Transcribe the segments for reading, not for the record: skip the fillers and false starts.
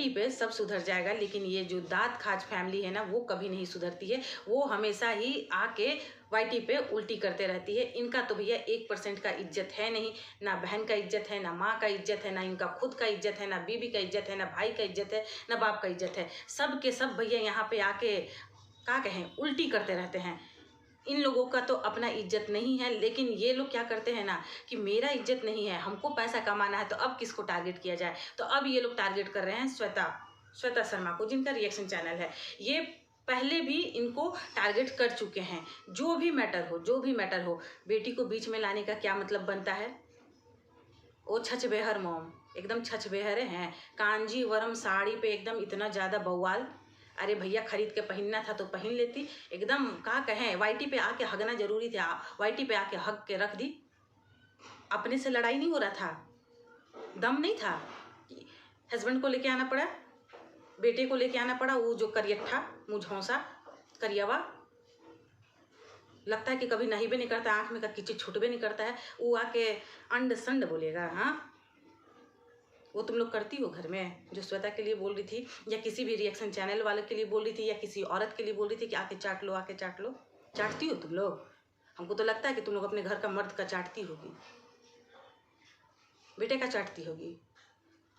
YT पे सब सुधर जाएगा, लेकिन ये जो दांत खाज फैमिली है ना, वो कभी नहीं सुधरती है। वो हमेशा ही आके वाईटी पे उल्टी करते रहती है। इनका तो भैया 1% का इज्जत है नहीं, ना बहन का इज्जत है, ना माँ का इज्जत है, ना इनका खुद का इज्जत है, ना बीबी का इज्जत है, ना भाई का इज्जत है, ना बाप का इज्जत है। सब के सब भैया यहाँ पे आके क्या कहें, उल्टी करते रहते हैं। इन लोगों का तो अपना इज्जत नहीं है, लेकिन ये लोग क्या करते हैं ना कि मेरा इज्जत नहीं है, हमको पैसा कमाना है, तो अब किसको टारगेट किया जाए। तो अब ये लोग टारगेट कर रहे हैं श्वेता शर्मा को, जिनका रिएक्शन चैनल है। ये पहले भी इनको टारगेट कर चुके हैं। जो भी मैटर हो, बेटी को बीच में लाने का क्या मतलब बनता है। वो छछबेहर मॉम, एकदम छछबेहरे हैं। कांजीवरम साड़ी पे एकदम इतना ज़्यादा बवाल। अरे भैया खरीद के पहनना था तो पहन लेती। एकदम क्या कहें, वाईटी पे आके हगना जरूरी था, वाईटी पे आके हग के रख दी। अपने से लड़ाई नहीं हो रहा था, दम नहीं था। हस्बैंड को लेके आना पड़ा, बेटे को लेके आना पड़ा, वो जो करियट्ठा मुझौसा करियावा, लगता है कि कभी नहीं भी नहीं करता, आँख में का किसी छूटबे नहीं करता है, वो आके अंड संड बोलेगा। हाँ, वो तुम लोग करती हो घर में, जो श्वेता के लिए बोल रही थी, या किसी भी रिएक्शन चैनल वाले के लिए बोल रही थी, या किसी औरत के लिए बोल रही थी कि आके चाट लो, आके चाट लो। चाटती हो तुम लोग? हमको तो लगता है कि तुम लोग अपने घर का मर्द का चाटती होगी, बेटे का चाटती होगी,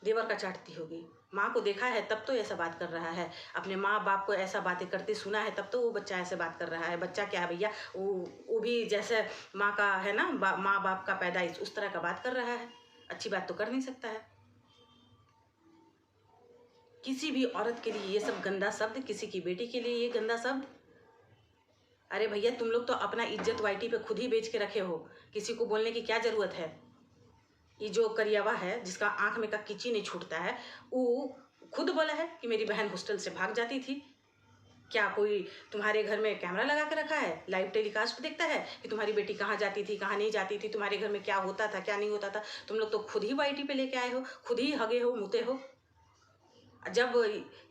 देवर का चाटती होगी। माँ को देखा है तब तो ऐसा बात कर रहा है, अपने माँ बाप को ऐसा बातें करते सुना है तब तो वो बच्चा ऐसे बात कर रहा है। बच्चा क्या है भैया, वो भी जैसे माँ का है ना, माँ बाप का पैदाइश, उस तरह का बात कर रहा है। अच्छी बात तो कर नहीं सकता है। किसी भी औरत के लिए ये सब गंदा शब्द, किसी की बेटी के लिए ये गंदा शब्द। अरे भैया तुम लोग तो अपना इज्जत वाईटी पे खुद ही बेच के रखे हो, किसी को बोलने की क्या जरूरत है। ये जो करियावा है, जिसका आंख में का किची नहीं छूटता है, वो खुद बोला है कि मेरी बहन हॉस्टल से भाग जाती थी। क्या कोई तुम्हारे घर में कैमरा लगा के रखा है, लाइव टेलीकास्ट देखता है कि तुम्हारी बेटी कहाँ जाती थी, कहाँ नहीं जाती थी, तुम्हारे घर में क्या होता था, क्या नहीं होता था। तुम लोग तो खुद ही वाईटी पे लेके आए हो, खुद ही हगे हो, मुते हो। जब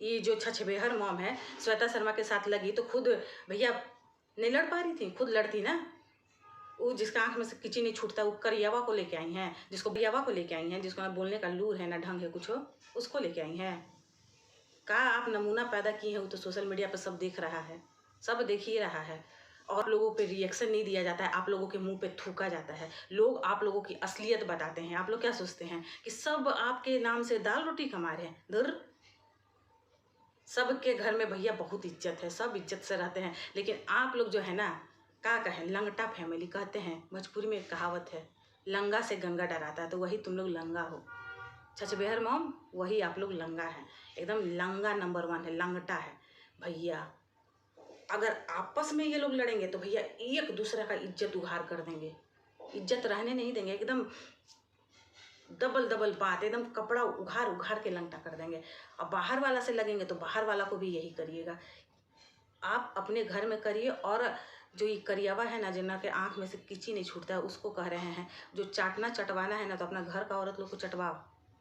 ये जो छछबेहर मॉम है श्वेता शर्मा के साथ लगी तो खुद भैया नहीं लड़ पा रही थी, खुद लड़ती ना। वो जिसका आंख में से किची नहीं छूटता, वो करियावा को लेके आई हैं, जिसको ना बोलने का लूर है ना ढंग है कुछ हो, उसको लेके आई हैं। का आप नमूना पैदा किए हैं, वो तो सोशल मीडिया पर सब देख रहा है, सब देख ही रहा है। और लोगों पे रिएक्शन नहीं दिया जाता है, आप लोगों के मुंह पे थूका जाता है। लोग आप लोगों की असलियत बताते हैं। आप लोग क्या सोचते हैं कि सब आपके नाम से दाल रोटी कमा रहे हैं? दूर, सबके घर में भैया बहुत इज्जत है, सब इज्जत से रहते हैं। लेकिन आप लोग जो है ना, क्या कहें, लंगटा फैमिली कहते हैं। भोजपुरी में एक कहावत है, लंगा से गंगा डराता है, तो वही तुम लोग लंगा हो। छछबेहर मॉम, वही आप लोग लंगा है, एकदम लंगा नंबर 1 है, लंगटा है भैया। अगर आपस में ये लोग लड़ेंगे तो भैया एक दूसरे का इज्जत उघार कर देंगे, इज्जत रहने नहीं देंगे। एकदम डबल बात, एकदम कपड़ा उघार उघार के लंगटा कर देंगे। और बाहर वाला से लगेंगे तो बाहर वाला को भी यही करिएगा। आप अपने घर में करिए। और जो ये करियावा है ना, जिन्ना के आँख में से किची नहीं छूटता है, उसको कह रहे हैं जो चाटना चटवाना है ना, तो अपना घर का औरत लोग को चटवाओ,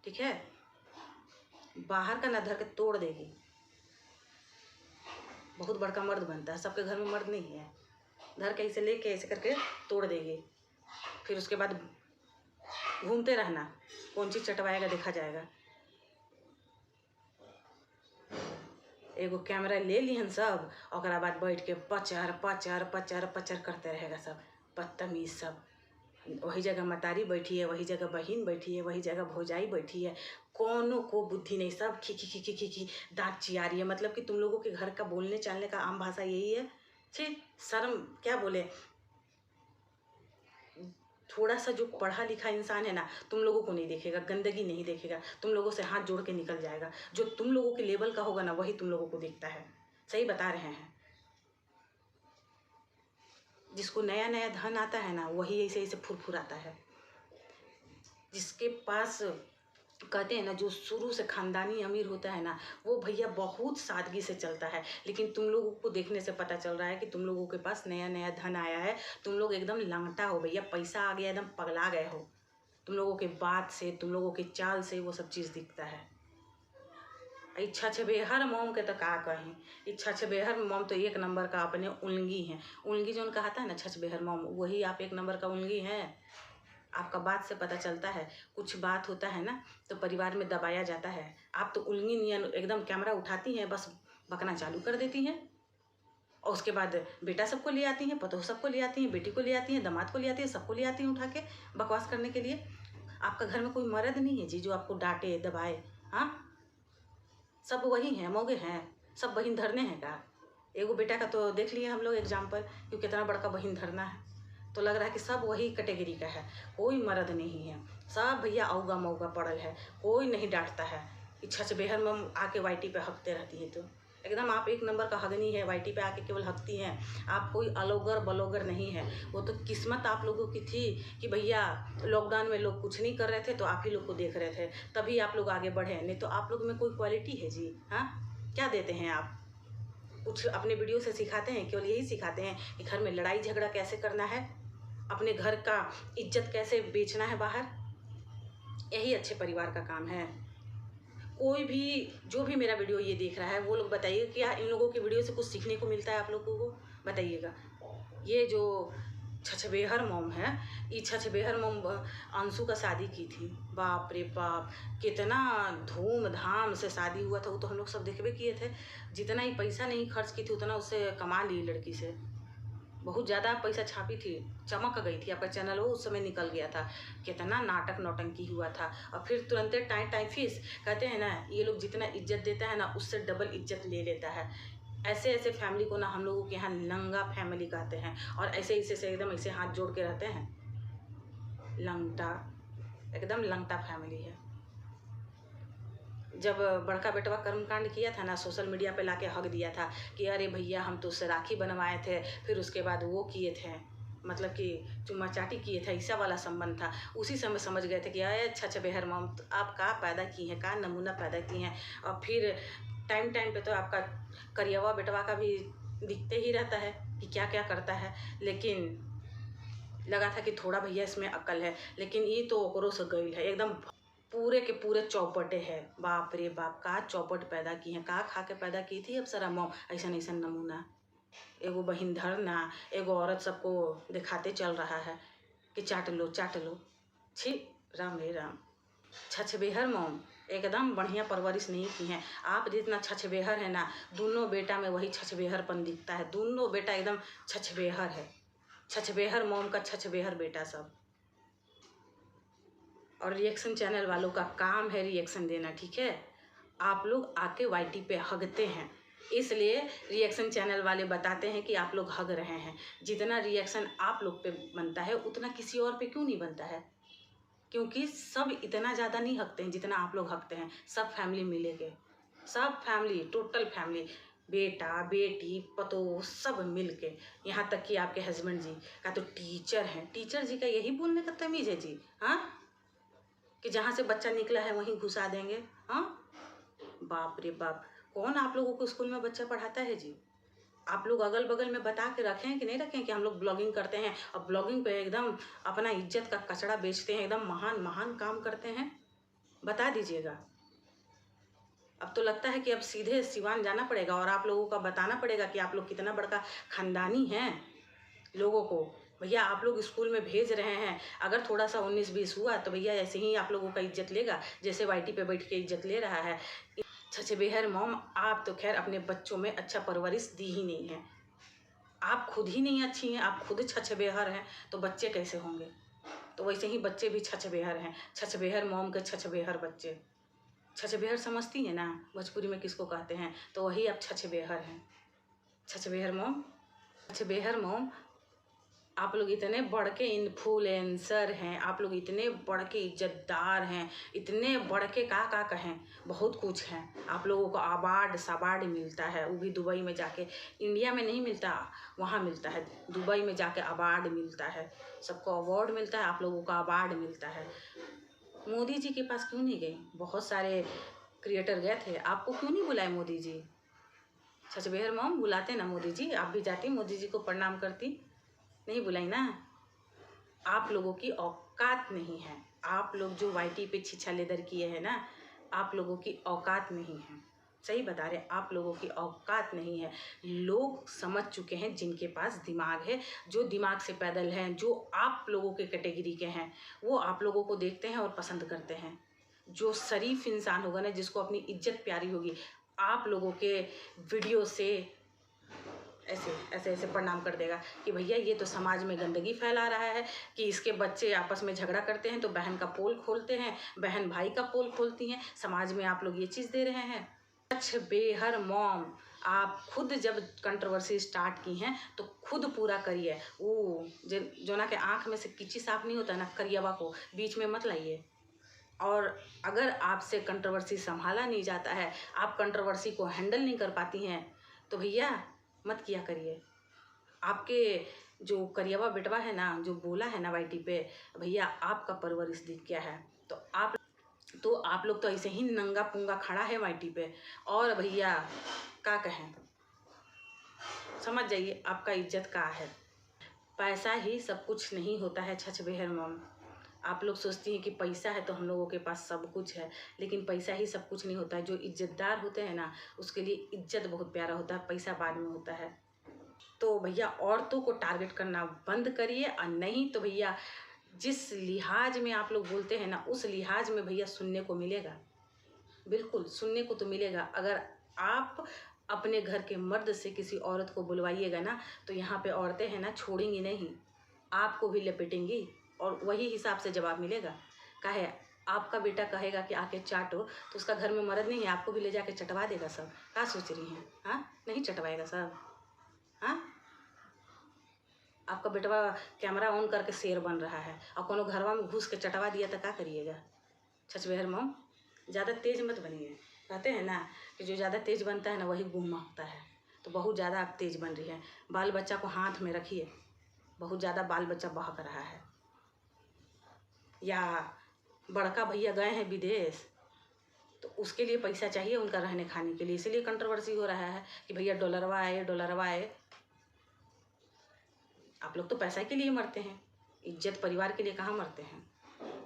ठीक है। बाहर का ना धर के तोड़ देगी। बहुत बड़का मर्द बनता है, सबके घर में मर्द नहीं है। धर के ऐसे लेके ऐसे करके तोड़ देगी, फिर उसके बाद घूमते रहना, कौन चीज़ चटवाएगा देखा जाएगा। एगो कैमरा ले लिहन सब, और बाद बैठ के पचर पचर पचर पचर करते रहेगा सब बदतमीज सब। वही जगह मतारी बैठी है, वही जगह बहन बैठी है, वही जगह भौजाई बैठी है, कोनो को बुद्धि नहीं, सब खी खी खी खी खी खी दांत चिया रही है। मतलब कि तुम लोगों के घर का बोलने चालने का आम भाषा यही है। छी, शर्म क्या बोले। थोड़ा सा जो पढ़ा लिखा इंसान है ना, तुम लोगों को नहीं देखेगा, गंदगी नहीं देखेगा, तुम लोगों से हाथ जोड़ के निकल जाएगा। जो तुम लोगों के लेवल का होगा ना, वही तुम लोगों को देखता है। सही बता रहे हैं। जिसको नया नया धन आता है ना, वही ऐसे ऐसे फुरफुराता है। जिसके पास कहते हैं ना, जो शुरू से खानदानी अमीर होता है ना, वो भैया बहुत सादगी से चलता है। लेकिन तुम लोगों को देखने से पता चल रहा है कि तुम लोगों के पास नया नया धन आया है, तुम लोग एकदम लंगटा हो भैया, पैसा आ गया, एकदम पगला गए हो। तुम लोगों के बात से, तुम लोगों की चाल से वो सब चीज़ दिखता है। इच्छा छबेहर मोम के तो का कहीं, इच्छा छबेहर मोम तो एक नंबर का अपने उलंगी हैं। उलंगी जो कहा था ना, छछबेहर मोम, वही आप एक नंबर का उलंगी हैं। आपका बात से पता चलता है। कुछ बात होता है ना तो परिवार में दबाया जाता है। आप तो उल्लंघन नियन एकदम कैमरा उठाती हैं, बस बकना चालू कर देती हैं और उसके बाद बेटा सबको ले आती हैं, पतोह सबको ले आती हैं, बेटी को ले आती हैं, दामाद को ले आती हैं, सबको ले आती हैं उठा के बकवास करने के लिए। आपका घर में कोई मर्द नहीं है जी जो आपको डांटे दबाए? हाँ, सब वही हैं, मौगे हैं, सब बहिन धरने हैं का? एगो बेटा का तो देख लिए हम लोग एग्जाम्पल कि कितना बड़का बहिन धरना है। तो लग रहा है कि सब वही कैटेगरी का है, कोई मर्द नहीं है, सब भैया औगा मौगा पड़ल है, कोई नहीं डांटता है। इच्छा से बेहर में आके वाईटी पे हकते रहती है। तो एकदम आप एक नंबर का हगनी है, वाईटी पे आके केवल हकती हैं। आप कोई अलोगर बलोगर नहीं है। वो तो किस्मत आप लोगों की थी कि भैया लॉकडाउन में लोग कुछ नहीं कर रहे थे तो आप ही लोग को देख रहे थे, तभी आप लोग आगे बढ़े। नहीं तो आप लोग में कोई क्वालिटी है जी? हाँ, क्या देते हैं आप? कुछ अपने वीडियो से सिखाते हैं? केवल यही सिखाते हैं कि घर में लड़ाई झगड़ा कैसे करना है, अपने घर का इज्जत कैसे बेचना है बाहर। यही अच्छे परिवार का काम है। कोई भी जो भी मेरा वीडियो ये देख रहा है वो लोग बताइए क्या इन लोगों की वीडियो से कुछ सीखने को मिलता है आप लोगों को? बताइएगा। ये जो छछबेहर मोम है, ये छछबेहर मोम अंशु का शादी की थी। बाप रे बाप, कितना धूमधाम से शादी हुआ था। वो तो हम लोग सब देखबे किए थे। जितना ही पैसा नहीं खर्च की थी उतना उससे कमा ली लड़की से। बहुत ज़्यादा पैसा छापी थी, चमक गई थी। आपका चैनल वो उस समय निकल गया था। कितना नाटक नौटंकी हुआ था। और फिर तुरंते टाइम टाइम फीस कहते हैं ना, ये लोग जितना इज्जत देता है ना उससे डबल इज्जत ले लेता है। ऐसे ऐसे फैमिली को ना हम लोगों के यहाँ लंगा फैमिली कहते हैं। और ऐसे ऐसे से एकदम ऐसे हाथ जोड़ के रहते हैं। लंगटा, एकदम लंगटा फैमिली है। जब बड़का बेटवा कर्मकांड किया था ना, सोशल मीडिया पे लाके हक दिया था कि अरे भैया हम तो उससे राखी बनवाए थे, फिर उसके बाद वो किए थे, मतलब कि चुम्मा चाटी किए थे, ऐसा वाला संबंध था। उसी समय समझ गए थे कि अरे अच्छा बेहर मोम आप का पैदा की हैं, का नमूना पैदा की हैं। और फिर टाइम टाइम पे तो आपका करियवा बेटवा का भी दिखते ही रहता है कि क्या क्या करता है। लेकिन लगा था कि थोड़ा भैया इसमें अक्ल है, लेकिन ये तो ओकरों से गई है। एकदम पूरे के पूरे चौपटे है। बाप रे बाप, का चौपट पैदा की है, का खा के पैदा की थी अब सारा मौ ऐसा ऐसा नमूना। एगो बहिन धरना, एगो औरत सबको दिखाते चल रहा है कि चाट लो चाट लो। छी, राम रे राम। छछबेहर मोम एकदम बढ़िया परवरिश नहीं की है। आप जितना छछबेहर है ना, दोनों बेटा में वही छछबेहरपन दिखता है। दोनों बेटा एकदम छछबेहर है। छछबेहर मोम का छछबेहर बेटा सब। और रिएक्शन चैनल वालों का काम है रिएक्शन देना, ठीक है? आप लोग आके वाईटी पे हगते हैं, इसलिए रिएक्शन चैनल वाले बताते हैं कि आप लोग हग रहे हैं। जितना रिएक्शन आप लोग पे बनता है उतना किसी और पे क्यों नहीं बनता है? क्योंकि सब इतना ज़्यादा नहीं हकते हैं जितना आप लोग हकते हैं। सब फैमिली मिले के, सब फैमिली, टोटल फैमिली, बेटा बेटी पतोह सब मिल के, यहाँ तक कि आपके हस्बैंड जी का तो टीचर हैं। टीचर जी का यही बोलने का तमीज़ है जी? हाँ, कि जहाँ से बच्चा निकला है वहीं घुसा देंगे? हाँ, बाप रे बाप। कौन आप लोगों को स्कूल में बच्चा पढ़ाता है जी? आप लोग अगल बगल में बता के रखें हैं कि नहीं रखें कि हम लोग ब्लॉगिंग करते हैं और ब्लॉगिंग पे एकदम अपना इज्जत का कचड़ा बेचते हैं, एकदम महान महान काम करते हैं? बता दीजिएगा। अब तो लगता है कि अब सीधे सिवान जाना पड़ेगा और आप लोगों का बताना पड़ेगा कि आप लोग कितना बड़का खानदानी हैं। लोगों को भैया आप लोग स्कूल में भेज रहे हैं, अगर थोड़ा सा 19-20 हुआ तो भैया ऐसे ही आप लोगों का इज्जत लेगा जैसे वाईटी पे बैठ के इज्जत ले रहा है। छछबेहर मोम, आप तो खैर अपने बच्चों में अच्छा परवरिश दी ही नहीं है। आप खुद ही नहीं अच्छी हैं, आप खुद छछबेहर हैं तो बच्चे कैसे होंगे? तो वैसे ही बच्चे भी छछबेहर हैं। छछबेहर मोम के छछबेहर बच्चे। छछबेहर समझती हैं ना भोजपुरी में किसको कहते हैं? तो वही आप छछबेहर हैं। छछबेहर मोम, छछबेहर मोम, आप लोग इतने बढ़ के इन्फ्लुएंसर हैं, आप लोग इतने बढ़ के इज्जतदार हैं, इतने बढ़ के का कहें, बहुत कुछ हैं। आप लोगों को अवार्ड सवार्ड मिलता है, वो भी दुबई में जाके। इंडिया में नहीं मिलता, वहाँ मिलता है। दुबई में जाके अवार्ड मिलता है। सबको अवार्ड मिलता है, आप लोगों को अवार्ड मिलता है। मोदी जी के पास क्यों नहीं गए? बहुत सारे क्रिएटर गए थे, आपको क्यों नहीं बुलाए मोदी जी? छछबेहर मोम, बुलाते ना मोदी जी, आप भी जाती मोदी जी को प्रणाम करती। नहीं बुलाई ना। आप लोगों की औकात नहीं है। आप लोग जो वाईटी पे छिछा लेदर किए हैं ना, आप लोगों की औकात नहीं है। सही बता रहे, आप लोगों की औकात नहीं है। लोग समझ चुके हैं, जिनके पास दिमाग है, जो दिमाग से पैदल हैं, जो आप लोगों के कैटेगरी के हैं, वो आप लोगों को देखते हैं और पसंद करते हैं। जो शरीफ इंसान होगा ना, जिसको अपनी इज्जत प्यारी होगी, आप लोगों के वीडियो से ऐसे ऐसे ऐसे प्रणाम कर देगा कि भैया ये तो समाज में गंदगी फैला रहा है, कि इसके बच्चे आपस में झगड़ा करते हैं तो बहन का पोल खोलते हैं, बहन भाई का पोल खोलती हैं, समाज में आप लोग ये चीज़ दे रहे हैं। सच बेहर मॉम, आप खुद जब कंट्रोवर्सी स्टार्ट की हैं तो खुद पूरा करिए। वो जो ना के आँख में से किची साफ नहीं होता ना, करियवा को बीच में मत लाइए। और अगर आपसे कंट्रोवर्सी संभाला नहीं जाता है, आप कंट्रोवर्सी को हैंडल नहीं कर पाती हैं, तो भैया मत किया करिए। आपके जो करियवा बेटवा है ना, जो बोला है ना वाईटी पे, भैया आपका परवरिश दिख गया है। तो आप लोग तो ऐसे ही नंगा पुंगा खड़ा है वाईटी पे, और भैया क्या कहें, समझ जाइए आपका इज्जत का है। पैसा ही सब कुछ नहीं होता है छछ बेहर मम। आप लोग सोचती हैं कि पैसा है तो हम लोगों के पास सब कुछ है, लेकिन पैसा ही सब कुछ नहीं होता है। जो इज्जतदार होते हैं ना, उसके लिए इज्जत बहुत प्यारा होता है, पैसा बाद में होता है। तो भैया औरतों को टारगेट करना बंद करिए, और नहीं तो भैया जिस लिहाज में आप लोग बोलते हैं ना, उस लिहाज में भैया सुनने को मिलेगा, बिल्कुल सुनने को तो मिलेगा। अगर आप अपने घर के मर्द से किसी औरत को बुलवाइएगा ना, तो यहाँ पे औरतें हैं ना, छोड़ेंगी नहीं, आपको भी लपेटेंगी, और वही हिसाब से जवाब मिलेगा। काहे आपका बेटा कहेगा कि आके चाटो, तो उसका घर में मर्द नहीं है, आपको भी ले जाके चटवा देगा सब। क्या सोच रही हैं? हाँ, नहीं चटवाएगा सब? हाँ, आपका बेटवा कैमरा ऑन करके शेर बन रहा है, और कोनो घरवा में घुस के चटवा दिया तो क्या करिएगा? छछबेहर मम, ज़्यादा तेज मत बनिए। कहते हैं ना कि जो ज़्यादा तेज बनता है ना, वही गुम्मा होता है। तो बहुत ज़्यादा आप तेज बन रही है। बाल बच्चा को हाथ में रखिए, बहुत ज़्यादा बाल बच्चा बहक रहा है। या बड़का भैया गए हैं विदेश, तो उसके लिए पैसा चाहिए उनका रहने खाने के लिए, इसीलिए कंट्रोवर्सी हो रहा है कि भैया डॉलरवा आए, डॉलरवा आए। आप लोग तो पैसा के लिए मरते हैं, इज्जत परिवार के लिए कहाँ मरते हैं।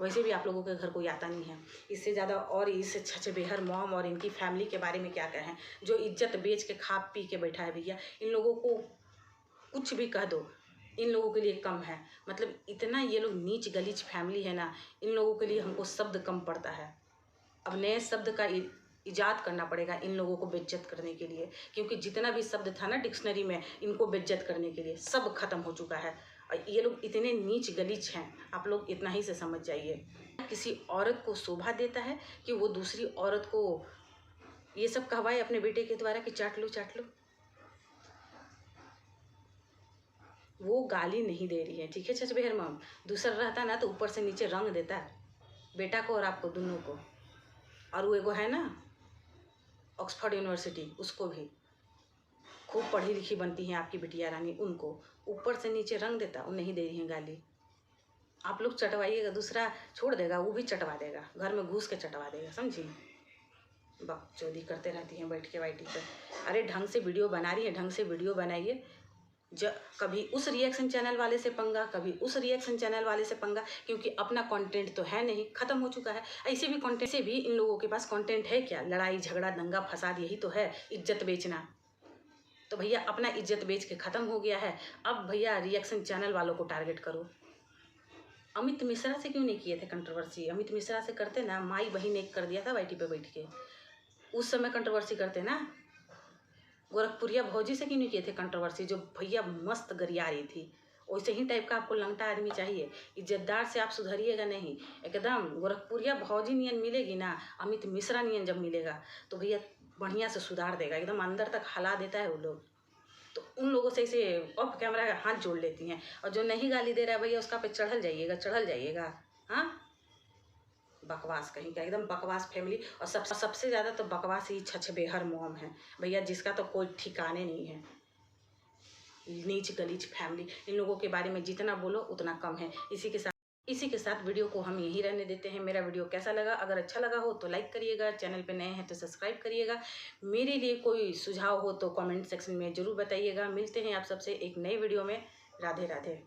वैसे भी आप लोगों के घर कोई आता नहीं है। इससे ज़्यादा और इस छछबेहर मॉम और इनकी फैमिली के बारे में क्या कहें, जो इज्जत बेच के खा पी के बैठा है। भैया इन लोगों को कुछ भी कह दो, इन लोगों के लिए कम है। मतलब इतना ये लोग नीच गलीच फैमिली है ना, इन लोगों के लिए हमको शब्द कम पड़ता है। अब नए शब्द का इजाद करना पड़ेगा इन लोगों को बेइज्जत करने के लिए, क्योंकि जितना भी शब्द था ना डिक्शनरी में इनको बेइज्जत करने के लिए, सब खत्म हो चुका है। और ये लोग इतने नीच गलीच हैं, आप लोग इतना ही से समझ जाइए। किसी औरत को शोभा देता है कि वो दूसरी औरत को ये सब कहवाए अपने बेटे के द्वारा कि चाट लो चाट लो। वो गाली नहीं दे रही है, ठीक है छछबेहर मम। दूसरा रहता ना तो ऊपर से नीचे रंग देता बेटा को और आपको दोनों को। और वो एगो है ना ऑक्सफोर्ड यूनिवर्सिटी, उसको भी खूब पढ़ी लिखी बनती हैं आपकी बिटिया रानी, उनको ऊपर से नीचे रंग देता, वो नहीं दे रही हैं गाली। आप लोग चटवाइएगा, दूसरा छोड़ देगा, वो भी चटवा देगा, घर में घुस के चटवा देगा, समझी। बकचोदी करते रहती हैं बैठ के वाईटी पर। अरे ढंग से वीडियो बना रही है, ढंग से वीडियो बनाइए। कभी उस रिएक्शन चैनल वाले से पंगा, कभी उस रिएक्शन चैनल वाले से पंगा, क्योंकि अपना कंटेंट तो है नहीं, खत्म हो चुका है। ऐसे भी कंटेंट से भी इन लोगों के पास कंटेंट है क्या? लड़ाई झगड़ा दंगा फसाद, यही तो है, इज्जत बेचना। तो भैया अपना इज्जत बेच के ख़त्म हो गया है। अब भैया रिएक्शन चैनल वालों को टारगेट करो। अमित मिश्रा से क्यों नहीं किए थे कंट्रोवर्सी? अमित मिश्रा से करते ना, माई बहन एक कर दिया था वाईटी पे बैठ के, उस समय कंट्रोवर्सी करते ना। गोरखपुरिया भौजी से क्यों नहीं किए थे कंट्रोवर्सी, जो भैया मस्त गरिया रही थी। वैसे ही टाइप का आपको लंगटा आदमी चाहिए, इज्जतदार से आप सुधरिएगा नहीं। एकदम गोरखपुरिया भौजी नियन मिलेगी ना, अमित मिश्रा नियन जब मिलेगा तो भैया बढ़िया से सुधार देगा, एकदम अंदर तक हला देता है वो लोग। तो उन लोगों से इसे ऑफ कैमरा हाथ जोड़ लेती हैं। और जो नहीं गाली दे रहा है भैया, उसका पे चढ़ल जाइएगा, चढ़ल जाइएगा। हाँ, बकवास कहीं का, एकदम बकवास फैमिली। और सबसे ज़्यादा तो बकवास ही छछबेहर मॉम है भैया, जिसका तो कोई ठिकाने नहीं है। नीच गलीच फैमिली, इन लोगों के बारे में जितना बोलो उतना कम है। इसी के साथ वीडियो को हम यहीं रहने देते हैं। मेरा वीडियो कैसा लगा? अगर अच्छा लगा हो तो लाइक करिएगा, चैनल पे नए हैं तो सब्सक्राइब करिएगा। मेरे लिए कोई सुझाव हो तो कमेंट सेक्शन में ज़रूर बताइएगा। मिलते हैं आप सबसे एक नई वीडियो में। राधे राधे।